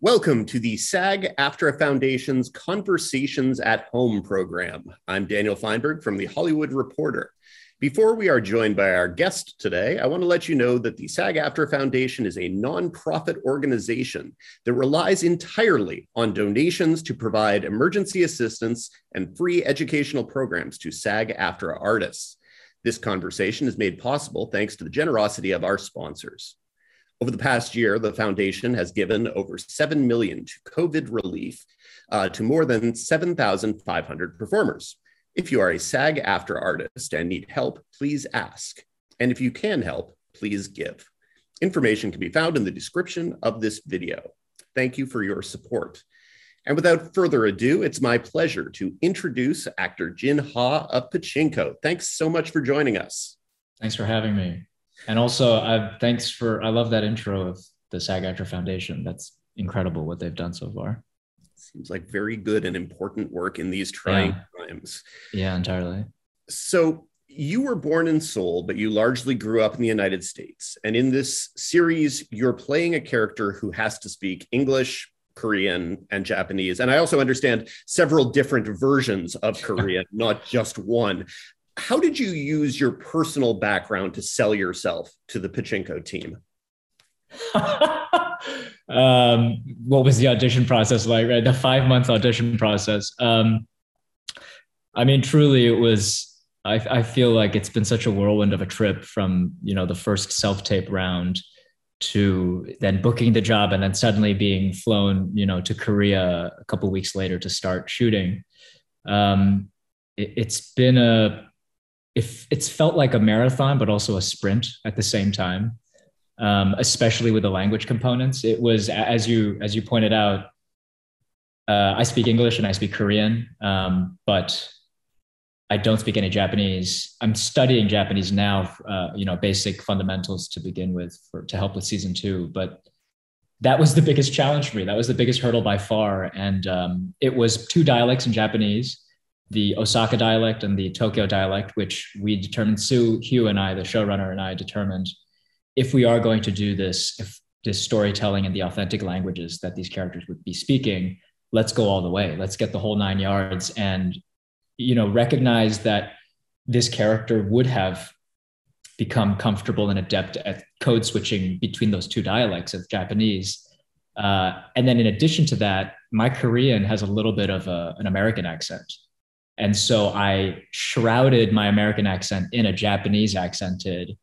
Welcome to the SAG-AFTRA Foundation's Conversations at Home program. I'm Daniel Fienberg from The Hollywood Reporter. Before we are joined by our guest today, I want to let you know that the SAG-AFTRA Foundation is a nonprofit organization that relies entirely on donations to provide emergency assistance and free educational programs to SAG-AFTRA artists. This conversation is made possible thanks to the generosity of our sponsors. Over the past year, the foundation has given over $7 million to COVID relief to more than 7,500 performers. If you are a SAG-AFTRA artist and need help, please ask. And if you can help, please give. Information can be found in the description of this video. Thank you for your support. And without further ado, it's my pleasure to introduce actor Jin Ha of PACHINKO. Thanks so much for joining us. Thanks for having me. And also, I love that intro of the SAG-AFTRA Foundation. That's incredible what they've done so far. Seems like very good and important work in these trying times. Yeah, entirely. So you were born in Seoul, but you largely grew up in the United States. And in this series, you're playing a character who has to speak English, Korean, and Japanese. And I also understand several different versions of Korean, not just one. How did you use your personal background to sell yourself to the PACHINKO team? What was the audition process like, right? The 5-month audition process. Truly it was, I feel like it's been such a whirlwind of a trip from, the first self-tape round to then booking the job and then suddenly being flown, to Korea a couple of weeks later to start shooting. It's felt like a marathon, but also a sprint at the same time, especially with the language components. It was, as you pointed out, I speak English and I speak Korean, but I don't speak any Japanese. I'm studying Japanese now, basic fundamentals to begin with to help with season 2. But that was the biggest challenge for me. That was the biggest hurdle by far. And it was 2 dialects in Japanese, the Osaka dialect and the Tokyo dialect, which we determined, Hugh and I, the showrunner and I determined, if we are going to do this storytelling in the authentic languages that these characters would be speaking, let's go all the way. Let's get the whole 9 yards and, recognize that this character would have become comfortable and adept at code switching between those 2 dialects of Japanese. And then in addition to that, my Korean has a little bit of an American accent. And so I shrouded my American accent in a Japanese accented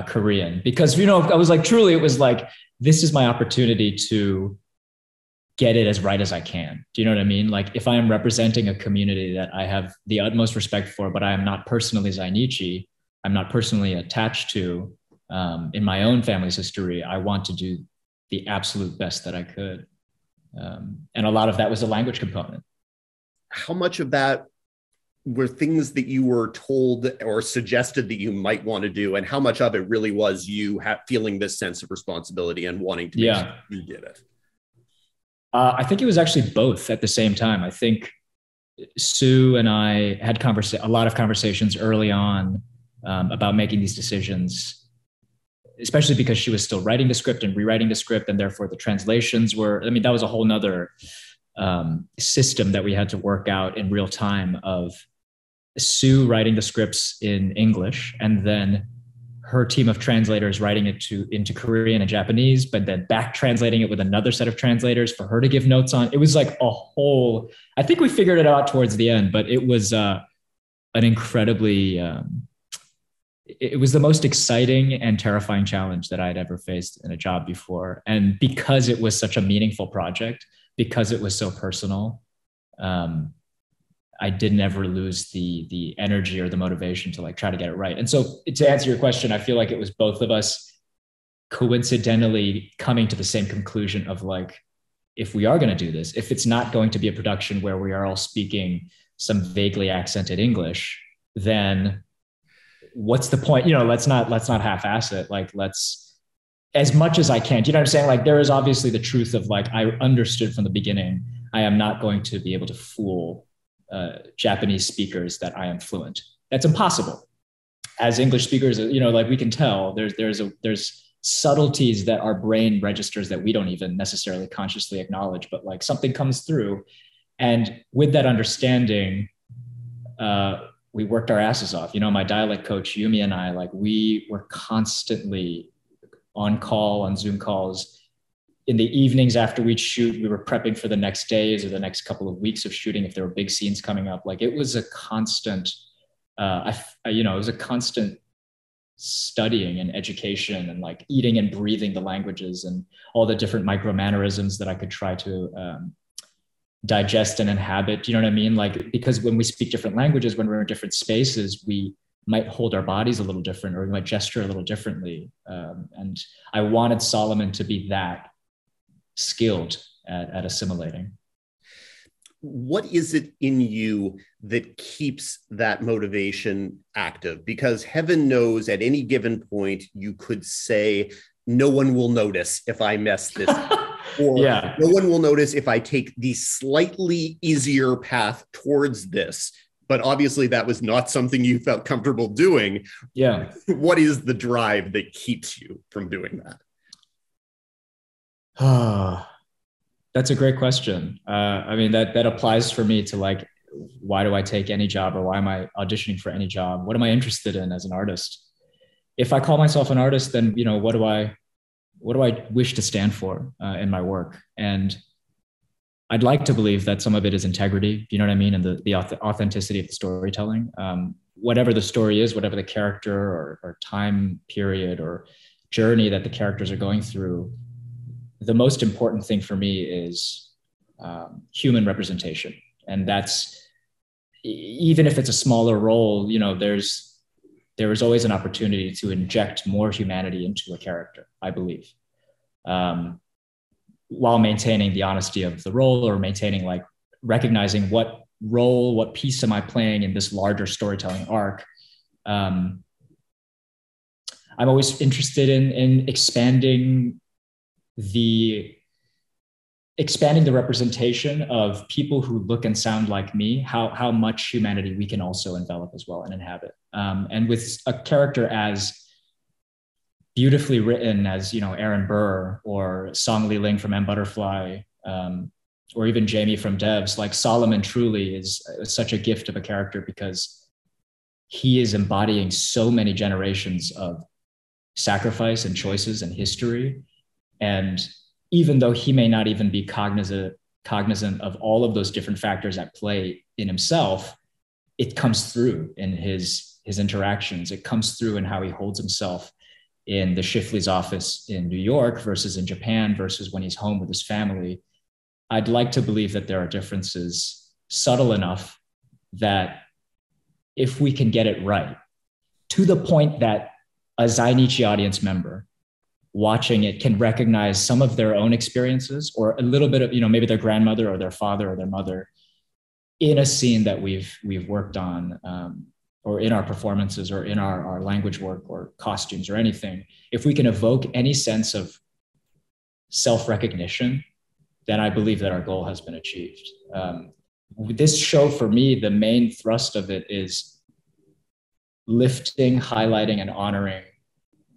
Korean because, I was like, truly, it was like, this is my opportunity to get it as right as I can. Do you know what I mean? Like if I am representing a community that I have the utmost respect for, but I am not personally Zainichi, I'm not personally attached to in my own family's history, I want to do the absolute best that I could. And a lot of that was a language component. How much of that were things that you were told or suggested that you might want to do, and how much of it really was you feeling this sense of responsibility and wanting to make sure you did it? I think it was actually both at the same time. I think Sue and I had a lot of conversations early on about making these decisions, especially because she was still writing the script and rewriting the script, and therefore the translations were, that was a whole nother system that we had to work out in real time of Sue writing the scripts in English and then her team of translators writing it into Korean and Japanese, but then back translating it with another set of translators for her to give notes on. It was like I think we figured it out towards the end, but it was an incredibly, it was the most exciting and terrifying challenge that I had ever faced in a job before. And because it was such a meaningful project, because it was so personal, I didn't ever lose the energy or the motivation to try to get it right. And so to answer your question, I feel like it was both of us coincidentally coming to the same conclusion of if we are going to do this, if it's not going to be a production where we are all speaking some vaguely accented English, then what's the point? Let's not half-ass it. Let's, as much as I can, do you know what I'm saying? There is obviously the truth of I understood from the beginning, I am not going to be able to fool Japanese speakers that I am fluent. That's impossible. As English speakers, we can tell there's subtleties that our brain registers that we don't even necessarily consciously acknowledge, but like something comes through. And with that understanding, we worked our asses off. You know, my dialect coach, Yumi, and I, like, we were constantly on call, on Zoom calls. In the evenings after we'd shoot, we were prepping for the next days or the next couple of weeks of shooting if there were big scenes coming up. Like, it was a constant, it was a constant studying and education, and like eating and breathing the languages and all the different micro mannerisms that I could try to digest and inhabit. You know what I mean? Like, because when we speak different languages, when we're in different spaces, we might hold our bodies a little different, or we might gesture a little differently. And I wanted Solomon to be that skilled at assimilating. What is it in you that keeps that motivation active? Because heaven knows at any given point, you could say, no one will notice if I mess this up. Or no one will notice if I take the slightly easier path towards this. But obviously that was not something you felt comfortable doing. Yeah. What is the drive that keeps you from doing that? That's a great question. I mean, that applies for me to like, why do I take any job, or why am I auditioning for any job? What am I interested in as an artist? If I call myself an artist, then, you know, what do I wish to stand for in my work? And I'd like to believe that some of it is integrity, you know what I mean? And the authenticity of the storytelling. Whatever the story is, whatever the character or time period or journey that the characters are going through, the most important thing for me is human representation. And that's, even if it's a smaller role, you know, there is always an opportunity to inject more humanity into a character, I believe, while maintaining the honesty of the role, or maintaining, like, recognizing what role, what piece am I playing in this larger storytelling arc. I'm always interested in expanding the representation of people who look and sound like me, how much humanity we can also envelop as well and inhabit. And with a character as beautifully written as, you know, Aaron Burr or Song Li Ling from M Butterfly, or even Jamie from Devs, like, Solomon truly is such a gift of a character, because he is embodying so many generations of sacrifice and choices and history. And even though he may not even be cognizant of all of those different factors at play in himself, it comes through in his interactions. It comes through in how he holds himself in the Shifley's office in New York versus in Japan versus when he's home with his family. I'd like to believe that there are differences subtle enough that if we can get it right, to the point that a Zainichi audience member watching it can recognize some of their own experiences, or a little bit of, you know, maybe their grandmother or their father or their mother in a scene that we've worked on, or in our performances or in our language work or costumes or anything. If we can evoke any sense of self-recognition, then I believe that our goal has been achieved. This show, for me, the main thrust of it is lifting, highlighting, and honoring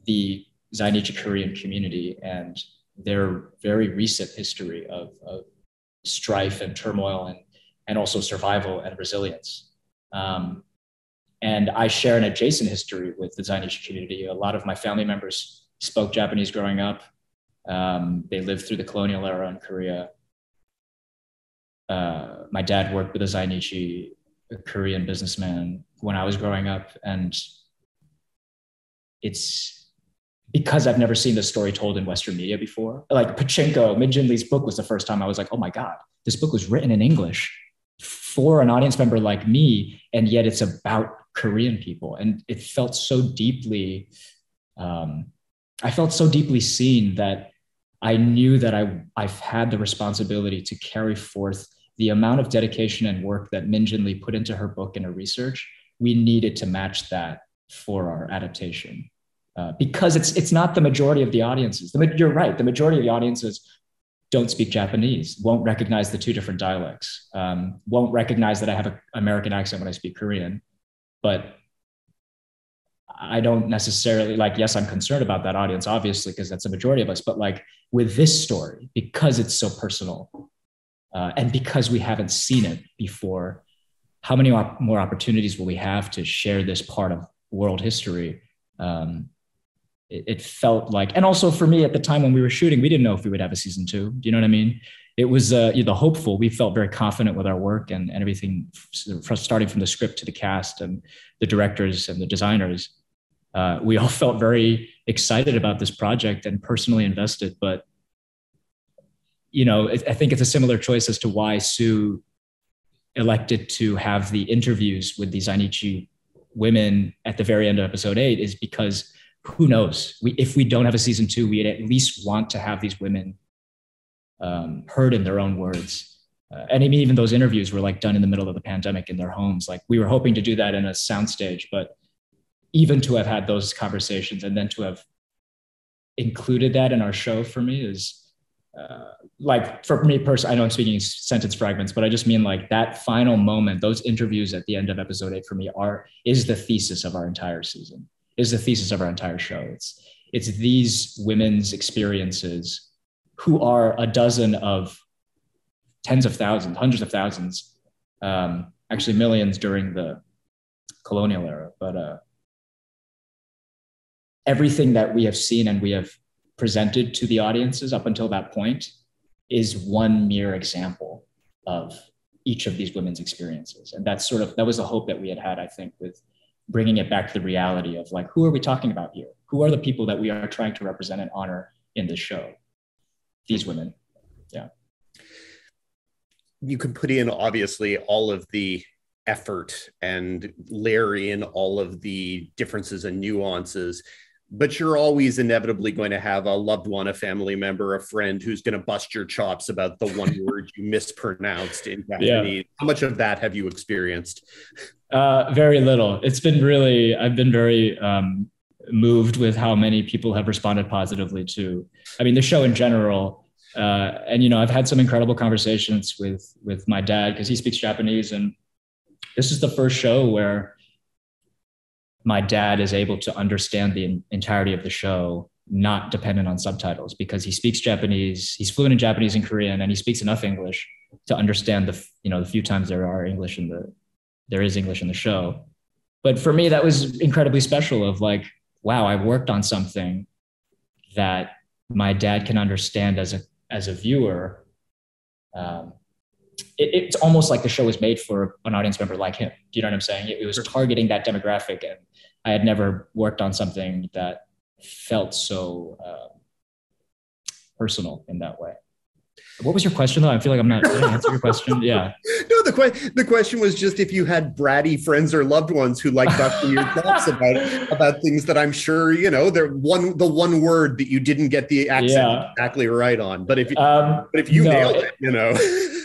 the Zainichi Korean community and their very recent history of strife and turmoil and also survival and resilience. And I share an adjacent history with the Zainichi community. A lot of my family members spoke Japanese growing up. They lived through the colonial era in Korea. My dad worked with a Zainichi, a Korean businessman, when I was growing up. And it's because I've never seen this story told in Western media before. Like Pachinko, Min Jin Lee's book was the first time I was like, oh my God, this book was written in English for an audience member like me. And yet it's about Korean people. And it felt so deeply, I felt so deeply seen that I knew that I've had the responsibility to carry forth the amount of dedication and work that Min Jin Lee put into her book and her research. We needed to match that for our adaptation. Because it's not the majority of the audiences. You're right. The majority of the audiences don't speak Japanese, won't recognize the two different dialects, won't recognize that I have an American accent when I speak Korean. But I don't necessarily like, yes, I'm concerned about that audience, obviously, because that's the majority of us, but like with this story, because it's so personal and because we haven't seen it before, how many more opportunities will we have to share this part of world history? It felt like, and also for me at the time when we were shooting, we didn't know if we would have a season 2. Do you know what I mean? It was the hopeful. We felt very confident with our work and everything, starting from the script to the cast and the directors and the designers. We all felt very excited about this project and personally invested. But, you know, I think it's a similar choice as to why Sue elected to have the interviews with these Zainichi women at the very end of episode 8 is because who knows? If we don't have a season 2, we'd at least want to have these women heard in their own words. And even those interviews were like done in the middle of the pandemic in their homes. Like we were hoping to do that in a soundstage, but even to have had those conversations and then to have included that in our show for me is like, for me personally, I know I'm speaking in sentence fragments, but I just mean like that final moment, those interviews at the end of episode 8 for me is the thesis of our entire season, is the thesis of our entire show. It's these women's experiences who are a dozen of tens of thousands, hundreds of thousands, actually millions during the colonial era. But everything that we have seen and we have presented to the audiences up until that point is one mere example of each of these women's experiences. And that was the hope that we had, I think, with bringing it back to the reality of like, who are we talking about here? Who are the people that we are trying to represent and honor in this show? These women. Yeah. You can put in obviously all of the effort and layer in all of the differences and nuances, but you're always inevitably going to have a loved one, a family member, a friend who's going to bust your chops about the one word you mispronounced in Japanese. Yeah. How much of that have you experienced? Very little. I've been very moved with how many people have responded positively to, the show in general. And, you know, I've had some incredible conversations with my dad because he speaks Japanese. And this is the first show where my dad is able to understand the entirety of the show, not dependent on subtitles, because he speaks Japanese. He's fluent in Japanese and Korean, and he speaks enough English to understand the few times there is English in the show. But for me, that was incredibly special of like, wow, I worked on something that my dad can understand as a viewer. It's almost like the show was made for an audience member like him. Do you know what I'm saying? It was targeting that demographic, and I had never worked on something that felt so personal in that way. What was your question though? I feel like I didn't answer your question. Yeah. No, the question was just if you had bratty friends or loved ones who like busting your chops about things that I'm sure, you know, the one word that you didn't get the accent exactly right on. But if you nailed it, you know.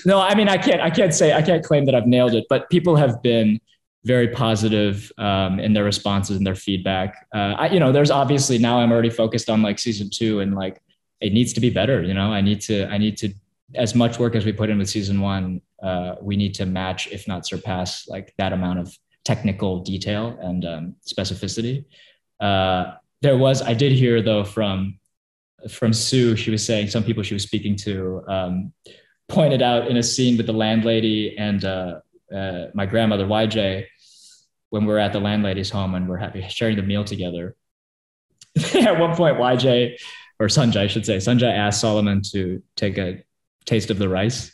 No, I can't claim that I've nailed it, but people have been very positive in their responses and their feedback. There's obviously, now I'm already focused on like season 2 and like, it needs to be better. You know, I need to, as much work as we put in with season 1, we need to match, if not surpass, like that amount of technical detail and specificity. I did hear though from Sue, she was saying some people she was speaking to pointed out in a scene with the landlady and my grandmother YJ, when we're at the landlady's home and we're sharing the meal together. At one point, YJ, or Sanjay, I should say, Sanjay asked Solomon to take a taste of the rice.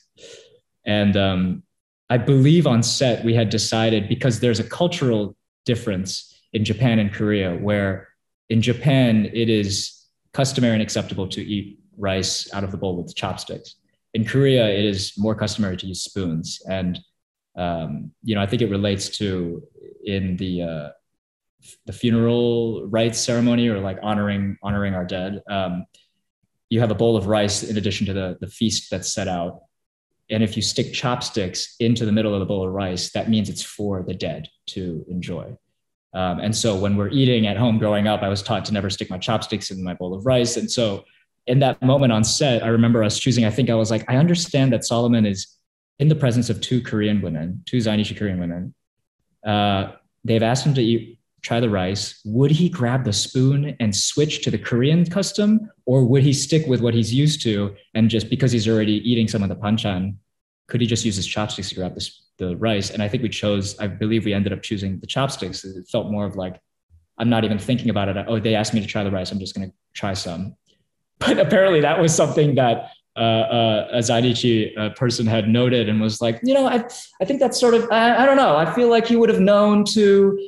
And I believe on set, we had decided, because there's a cultural difference in Japan and Korea, where in Japan, it is customary and acceptable to eat rice out of the bowl with chopsticks. In Korea, it is more customary to use spoons. And, I think it relates to in the funeral rites ceremony, or like honoring our dead. You have a bowl of rice in addition to the feast that's set out. And if you stick chopsticks into the middle of the bowl of rice, that means it's for the dead to enjoy. And so when we're eating at home growing up, I was taught to never stick my chopsticks in my bowl of rice. And so in that moment on set, I remember us choosing, I was like, I understand that Solomon is in the presence of two Zainichi Korean women. They've asked him to eat try the rice, would he grab the spoon and switch to the Korean custom, or would he stick with what he's used to? And just because he's already eating some of the panchan, could he just use his chopsticks to grab the rice? And I think I believe we ended up choosing the chopsticks. It felt more of like, I'm not even thinking about it. Oh, they asked me to try the rice. I'm just going to try some. But apparently that was something that a Zainichi person had noted and was like, I think that's sort of, I don't know. I feel like he would have known to,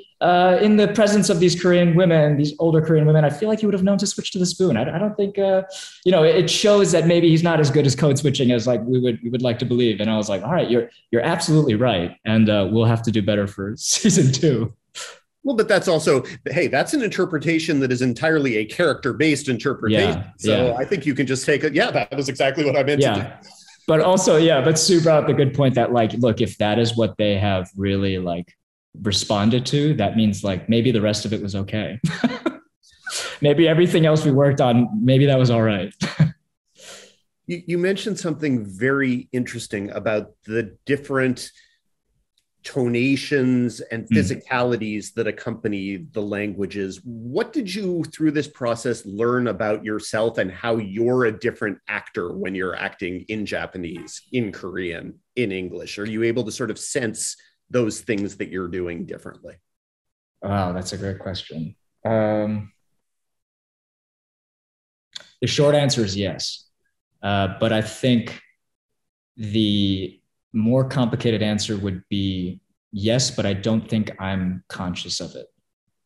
in the presence of these Korean women, these older Korean women, I feel like he would have known to switch to the spoon. I don't think, it shows that maybe he's not as good as code switching as like we would like to believe. And I was like, all right, you're absolutely right. And we'll have to do better for season 2. Well, but that's also, hey, that's an interpretation that is entirely a character-based interpretation. I think you can just take it. Yeah, that was exactly what I meant to do. But also, but Sue brought up the good point that like, look, if that is what they have really like responded to, that means like maybe the rest of it was okay. Maybe everything else we worked on, maybe that was all right. You mentioned something very interesting about the different tonations and physicalities that accompany the languages. What did you, through this process, learn about yourself and how you're a different actor when you're acting in Japanese, in Korean, in English? Are you able to sort of sense those things that you're doing differently? Wow, that's a great question. The short answer is yes. But I think the more complicated answer would be yes, but I don't think I'm conscious of it.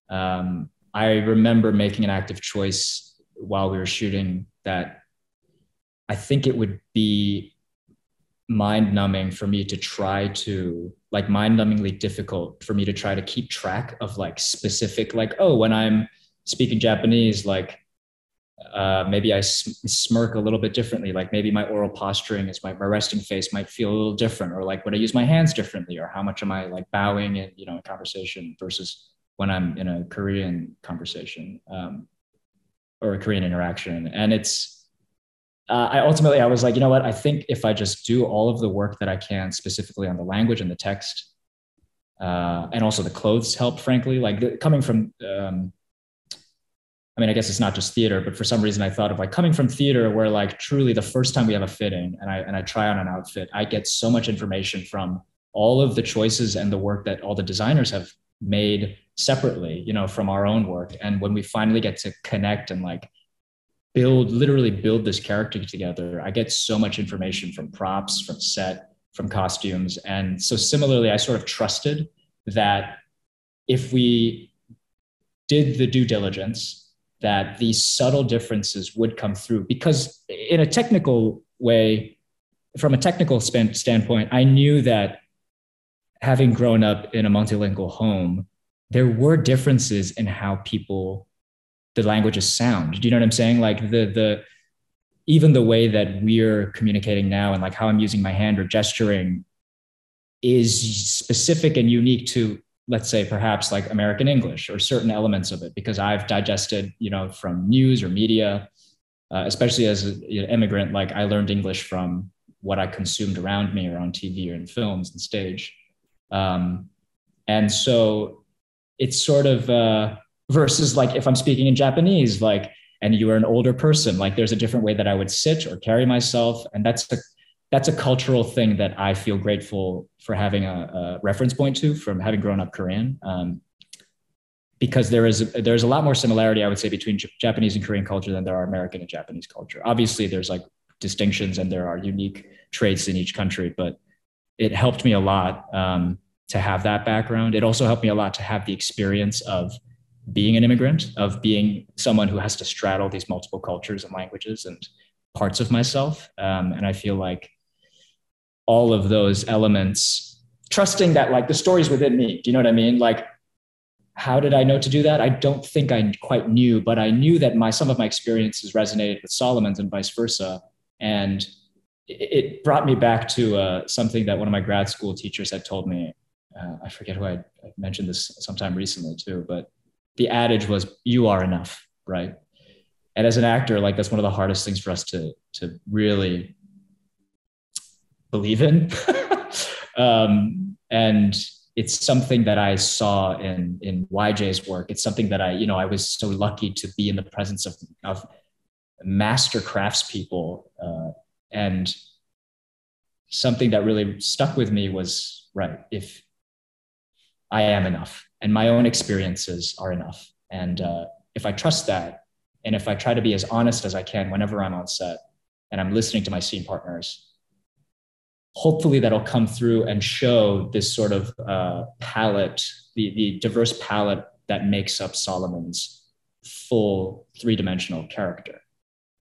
I remember making an active choice while we were shooting that I think it would be mind-numbing for me to try to, like mind-numbingly difficult for me to try to keep track of like specific, like, oh, when I'm speaking Japanese, like, maybe I smirk a little bit differently. Like maybe my oral posturing is my resting face might feel a little different, or like when I use my hands differently, or how much am I like bowing in, in conversation versus when I'm in a Korean conversation, or a Korean interaction. And it's, I was like, you know what? I think if I just do all of the work that I can specifically on the language and the text, and also the clothes help, frankly, like coming from, I guess it's not just theater, but for some reason I thought of like coming from theater where like truly the first time we have a fitting and I try on an outfit, I get so much information from all of the choices and the work that all the designers have made separately, from our own work. And when we finally get to connect and like literally build this character together, I get so much information from props, from set, from costumes. And so similarly, I sort of trusted that if we did the due diligence, that these subtle differences would come through, because in a technical way, from a technical standpoint, I knew that having grown up in a multilingual home, there were differences in how the languages sound. Do you know what I'm saying? Like even the way that we're communicating now and like how I'm using my hand or gesturing is specific and unique to, let's say, perhaps like American English or certain elements of it, because I've digested, from news or media, especially as an immigrant, like I learned English from what I consumed around me or on TV or in films and stage. And so it's sort of versus like if I'm speaking in Japanese, like, and you are an older person, like there's a different way that I would sit or carry myself. And that's a cultural thing that I feel grateful for having a reference point to from having grown up Korean, because there's a lot more similarity, I would say, between Japanese and Korean culture than there are American and Japanese culture. Obviously, there's like distinctions and there are unique traits in each country, but it helped me a lot to have that background. It also helped me a lot to have the experience of being an immigrant, of being someone who has to straddle these multiple cultures and languages and parts of myself. And I feel like all of those elements, trusting that like the story's within me. Do you know what I mean? Like, how did I know to do that? I don't think I quite knew, but I knew that some of my experiences resonated with Solomon's and vice versa. And it brought me back to something that one of my grad school teachers had told me. I forget who I mentioned this sometime recently too, but the adage was, you are enough, right? And as an actor, like that's one of the hardest things for us to really believe in. And it's something that I saw in YJ's work. It's something that I was so lucky to be in the presence of master craftspeople. And something that really stuck with me was, right, if I am enough and my own experiences are enough. And if I trust that, and if I try to be as honest as I can whenever I'm on set and I'm listening to my scene partners, hopefully that'll come through and show this sort of palette, the diverse palette that makes up Solomon's full three-dimensional character.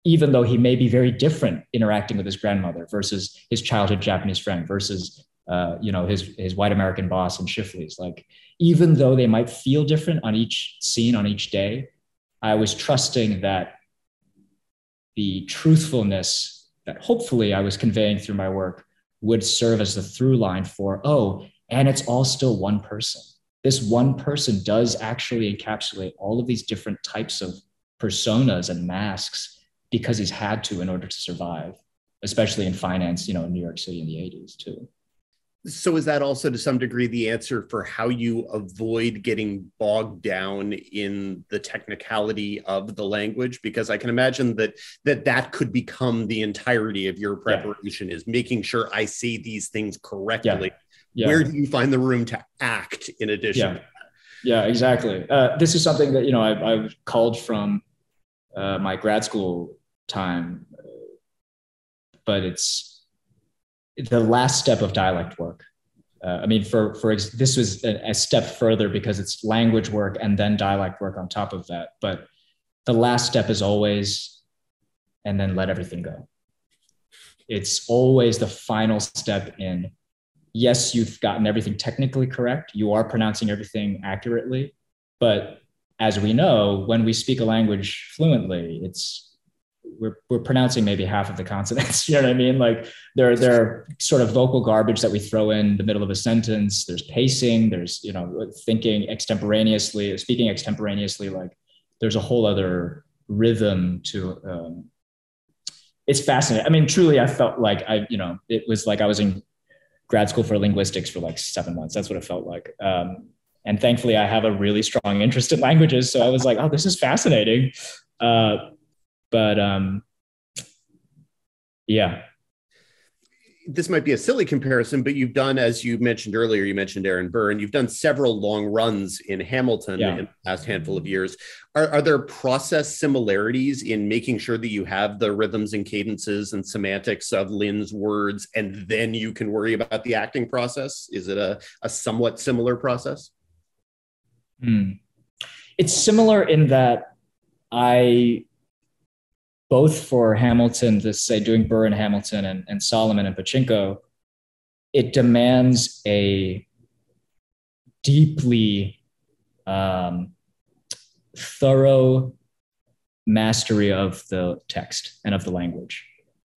Even though he may be very different interacting with his grandmother versus his childhood Japanese friend versus his white American boss in Shifley's. Like, even though they might feel different on each scene, on each day, I was trusting that the truthfulness that hopefully I was conveying through my work would serve as the through line for, and it's all still one person. This one person does actually encapsulate all of these different types of personas and masks because he's had to in order to survive, especially in finance, in New York City in the 80s too. So is that also to some degree the answer for how you avoid getting bogged down in the technicality of the language? Because I can imagine that could become the entirety of your preparation, is making sure I say these things correctly. Yeah. Where do you find the room to act in addition to that? Yeah, exactly. This is something that, I've called from my grad school time, but it's the last step of dialect work. This was a step further because it's language work and then dialect work on top of that. But the last step is always, and then let everything go. It's always the final step in, yes, you've gotten everything technically correct. You are pronouncing everything accurately. But as we know, when we speak a language fluently, we're pronouncing maybe half of the consonants. You know what I mean? Like there are sort of vocal garbage that we throw in the middle of a sentence. There's pacing. There's, thinking extemporaneously, speaking extemporaneously. Like there's a whole other rhythm to, it's fascinating. I mean, truly, I felt like it was like I was in grad school for linguistics for like 7 months. That's what it felt like. And thankfully I have a really strong interest in languages. So I was like, oh, this is fascinating. Yeah. This might be a silly comparison, but you've done, as you mentioned earlier, you mentioned Aaron Burr, and you've done several long runs in Hamilton in the past handful of years. Are there process similarities in making sure that you have the rhythms and cadences and semantics of Lin's words, and then you can worry about the acting process? Is it a somewhat similar process? It's similar in that both for Hamilton, doing Burr and Hamilton and Solomon and Pachinko, it demands a deeply thorough mastery of the text and of the language.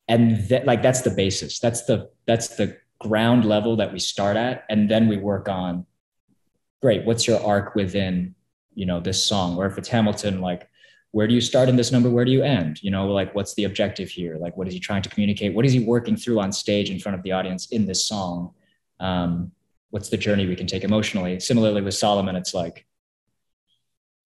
And that's the basis. That's the ground level that we start at. And then we work on, great, what's your arc within, this song? Or if it's Hamilton, like, where do you start in this number? Where do you end? What's the objective here? Like, what is he trying to communicate? What is he working through on stage in front of the audience in this song? What's the journey we can take emotionally? Similarly with Solomon, it's like,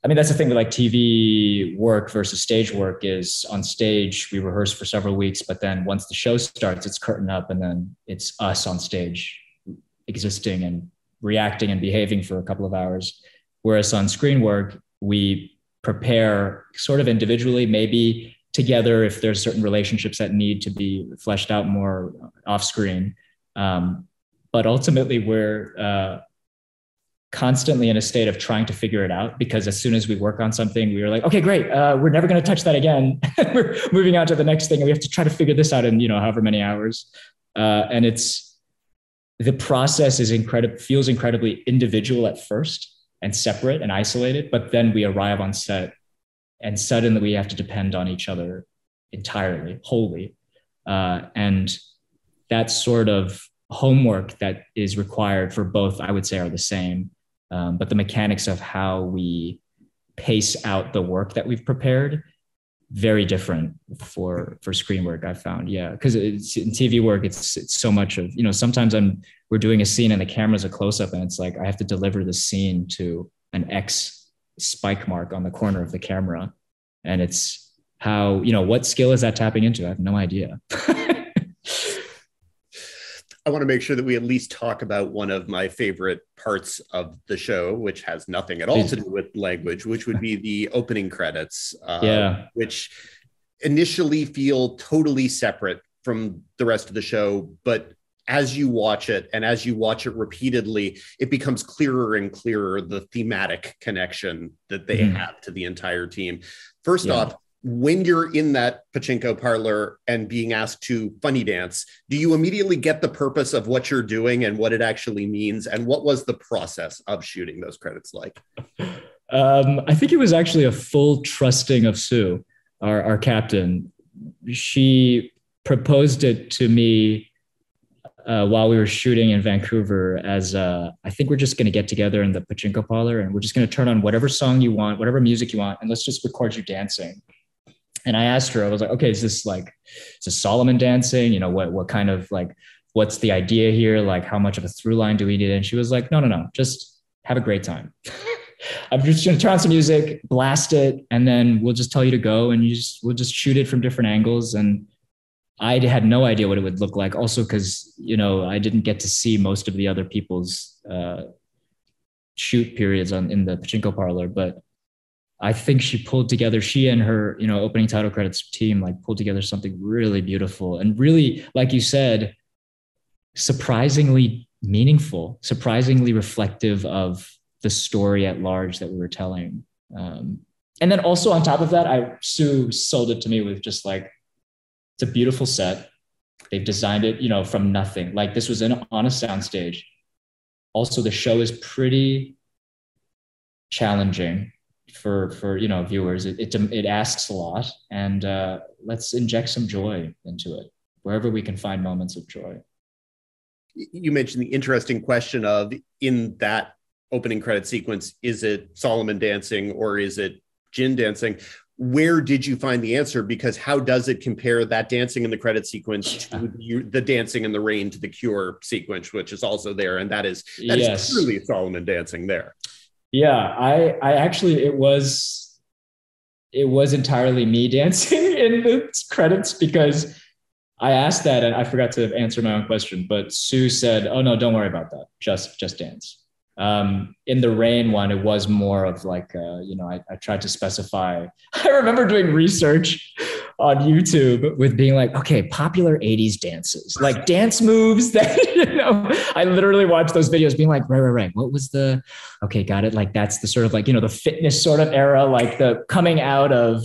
that's the thing with like TV work versus stage work is on stage, we rehearse for several weeks, but then once the show starts, it's curtain up and then it's us on stage existing and reacting and behaving for a couple of hours. Whereas on screen work, we prepare sort of individually, maybe together if there's certain relationships that need to be fleshed out more off screen. But ultimately we're constantly in a state of trying to figure it out, because as soon as we work on something, we were like, okay, great. We're never going to touch that again. We're moving on to the next thing. And we have to try to figure this out in, however many hours. And the process feels incredibly individual at first and separate and isolated, but then we arrive on set and suddenly we have to depend on each other entirely, wholly. And that sort of homework that is required for both, I would say, are the same. But the mechanics of how we pace out the work that we've prepared very different for screen work, I found. Yeah, because it's in TV work, it's so much of, sometimes we're doing a scene and the camera's a close-up and it's like I have to deliver the scene to an X spike mark on the corner of the camera, and it's how, what skill is that tapping into? I have no idea. I want to make sure that we at least talk about one of my favorite parts of the show, which has nothing at all to do with language, which would be the opening credits, which initially feel totally separate from the rest of the show. But as you watch it, and as you watch it repeatedly, it becomes clearer and clearer, the thematic connection that they have to the entire team. First off, when you're in that pachinko parlor and being asked to funny dance, do you immediately get the purpose of what you're doing and what it actually means? And what was the process of shooting those credits like? I think it was actually a full trusting of Sue, our captain. She proposed it to me while we were shooting in Vancouver as I think we're just going to get together in the pachinko parlor and we're just going to turn on whatever song you want, whatever music you want, and let's just record you dancing. And I asked her, I was like, okay, is this Solomon dancing? What kind of what's the idea here? Like, how much of a through line do we need? And she was like, no, just have a great time. I'm just going to turn on some music, blast it, and then we'll just tell you to go and we'll just shoot it from different angles. And I had no idea what it would look like. Also, because, I didn't get to see most of the other people's shoot periods in the pachinko parlor, but I think she and her, opening title credits team, pulled together something really beautiful and really, like you said, surprisingly meaningful, surprisingly reflective of the story at large that we were telling. And then also on top of that, Sue sold it to me with just it's a beautiful set. They've designed it, from nothing. This was on a soundstage. Also, the show is pretty challenging for viewers. It asks a lot, and let's inject some joy into it wherever we can find moments of joy. You mentioned the interesting question of, in that opening credit sequence, is it Solomon dancing or is it Jin dancing? Where did you find the answer? Because how does it compare, that dancing in the credit sequence, to the dancing in the rain to the Cure sequence, which is also there, and that is truly Solomon dancing there. Yeah, I actually, it was entirely me dancing in the credits, because I asked that and I forgot to answer my own question, but Sue said, oh no, don't worry about that. Just dance. In the rain one, it was more of I tried to specify. I remember doing research on YouTube with being okay, popular 80s dances, dance moves that, I literally watched those videos being right. What was okay, got it. That's the sort of the fitness sort of era, the coming out of,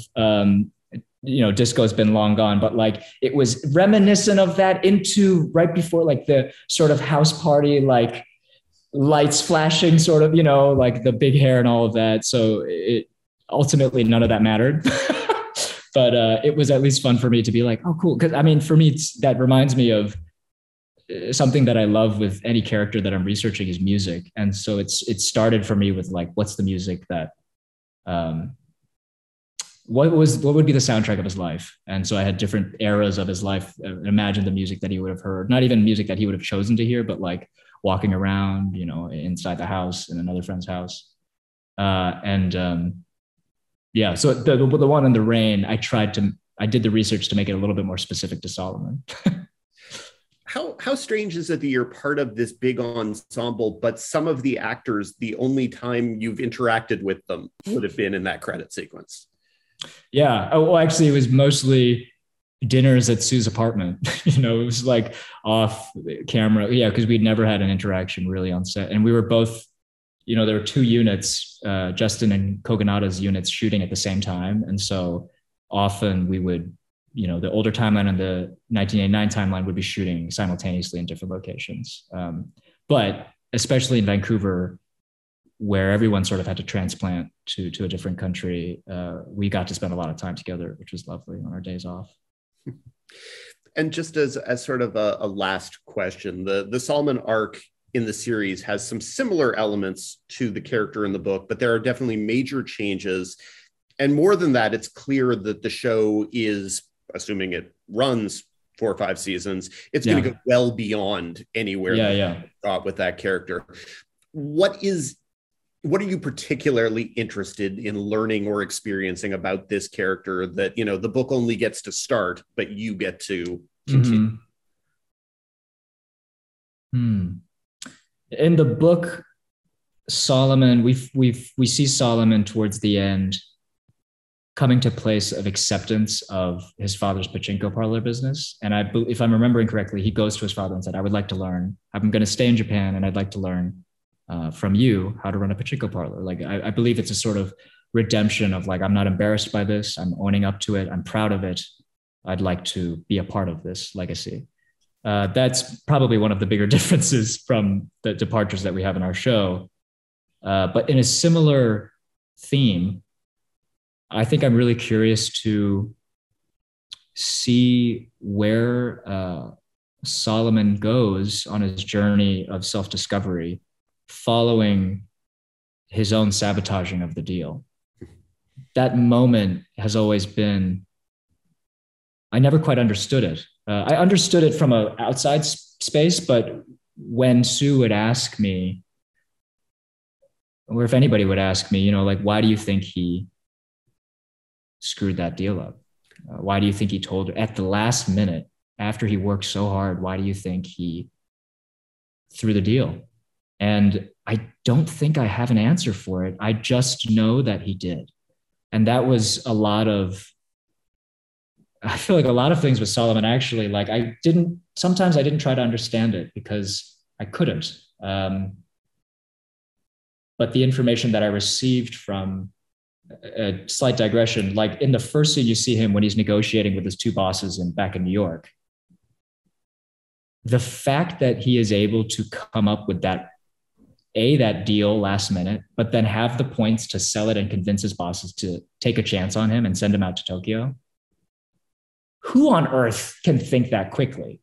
disco's been long gone, but it was reminiscent of that into right before the sort of house party, lights flashing sort of, the big hair and all of that. So it ultimately, none of that mattered. But it was at least fun for me to be oh, cool. Because for me, that reminds me of something that I love with any character that I'm researching is music. And so it started for me with what's the music that, what would be the soundtrack of his life? And so I had different eras of his life. Imagine the music that he would have heard, not even music that he would have chosen to hear, but walking around, inside the house in another friend's house. So the one in the rain, I did the research to make it a little bit more specific to Solomon. How strange is it that you're part of this big ensemble, but some of the actors, the only time you've interacted with them would have been in that credit sequence? Yeah. Oh, well, actually, it was mostly dinners at Sue's apartment. It was off camera. Yeah, because we'd never had an interaction really on set. And we were both, there were two units, Justin and Koganada's units shooting at the same time. And so often we would, the older timeline and the 1989 timeline would be shooting simultaneously in different locations. But especially in Vancouver, where everyone sort of had to transplant to a different country, we got to spend a lot of time together, which was lovely on our days off. And just as sort of a last question, the Solomon arc in the series has some similar elements to the character in the book, but there are definitely major changes. And more than that, it's clear that the show is, assuming it runs 4 or 5 seasons, it's going to go well beyond anywhere got with that character. What are you particularly interested in learning or experiencing about this character that, you know, the book only gets to start, but you get to continue? In the book, Solomon, we see Solomon towards the end coming to a place of acceptance of his father's pachinko parlor business. And if I'm remembering correctly, he goes to his father and said, I would like to learn. I'm going to stay in Japan and I'd like to learn from you how to run a pachinko parlor. Like, I believe it's a sort of redemption of like, I'm not embarrassed by this. I'm owning up to it. I'm proud of it. I'd like to be a part of this legacy. That's probably one of the bigger differences from the departures that we have in our show. But in a similar theme, I think I'm really curious to see where Solomon goes on his journey of self-discovery following his own sabotaging of the deal. That moment has always been, I never quite understood it. I understood it from an outside space, but when Sue would ask me, or if anybody would ask me, you know, like, why do you think he screwed that deal up? Why do you think he told her at the last minute after he worked so hard? Why do you think he threw the deal? And I don't think I have an answer for it. I just know that he did. And that was I feel like a lot of things with Solomon, actually, like sometimes I didn't try to understand it because I couldn't. But the information that I received from, a slight digression, like in the first scene, you see him when he's negotiating with his 2 bosses back in New York. The fact that he is able to come up with that deal last minute, but then have the points to sell it and convince his bosses to take a chance on him and send him out to Tokyo. Who on earth can think that quickly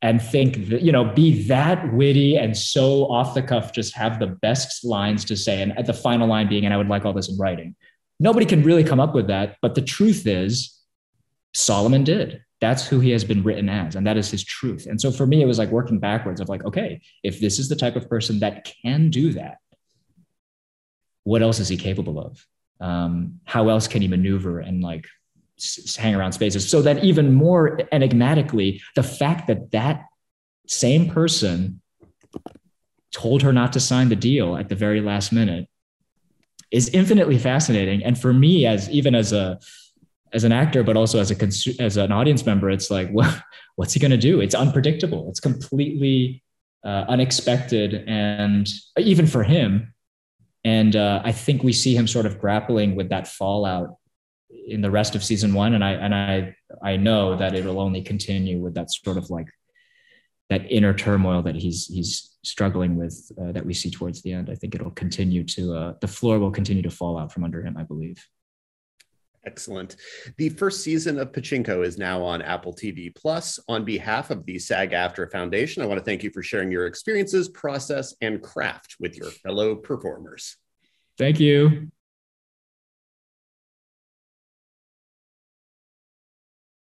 and think that, you know, be that witty and so off the cuff, just have the best lines to say. And at the final line being, and I would like all this in writing. Nobody can really come up with that. But the truth is, Solomon did. That's who he has been written as. And that is his truth. And so for me, it was like working backwards of like, okay, if this is the type of person that can do that, what else is he capable of? How else can he maneuver and like hang around spaces? So that even more enigmatically, the fact that that same person told her not to sign the deal at the very last minute is infinitely fascinating. And for me, as an actor, but also as an audience member, it's like, what's he going to do? It's unpredictable. It's completely unexpected, and even for him. And I think we see him sort of grappling with that fallout in the rest of season 1. And I know that it will only continue with that sort of like that inner turmoil that he's struggling with, that we see towards the end. I think it'll continue to, the floor will continue to fall out from under him, I believe. Excellent. The first season of Pachinko is now on Apple TV Plus. On behalf of the SAG-AFTRA Foundation, I want to thank you for sharing your experiences, process, and craft with your fellow performers. Thank you.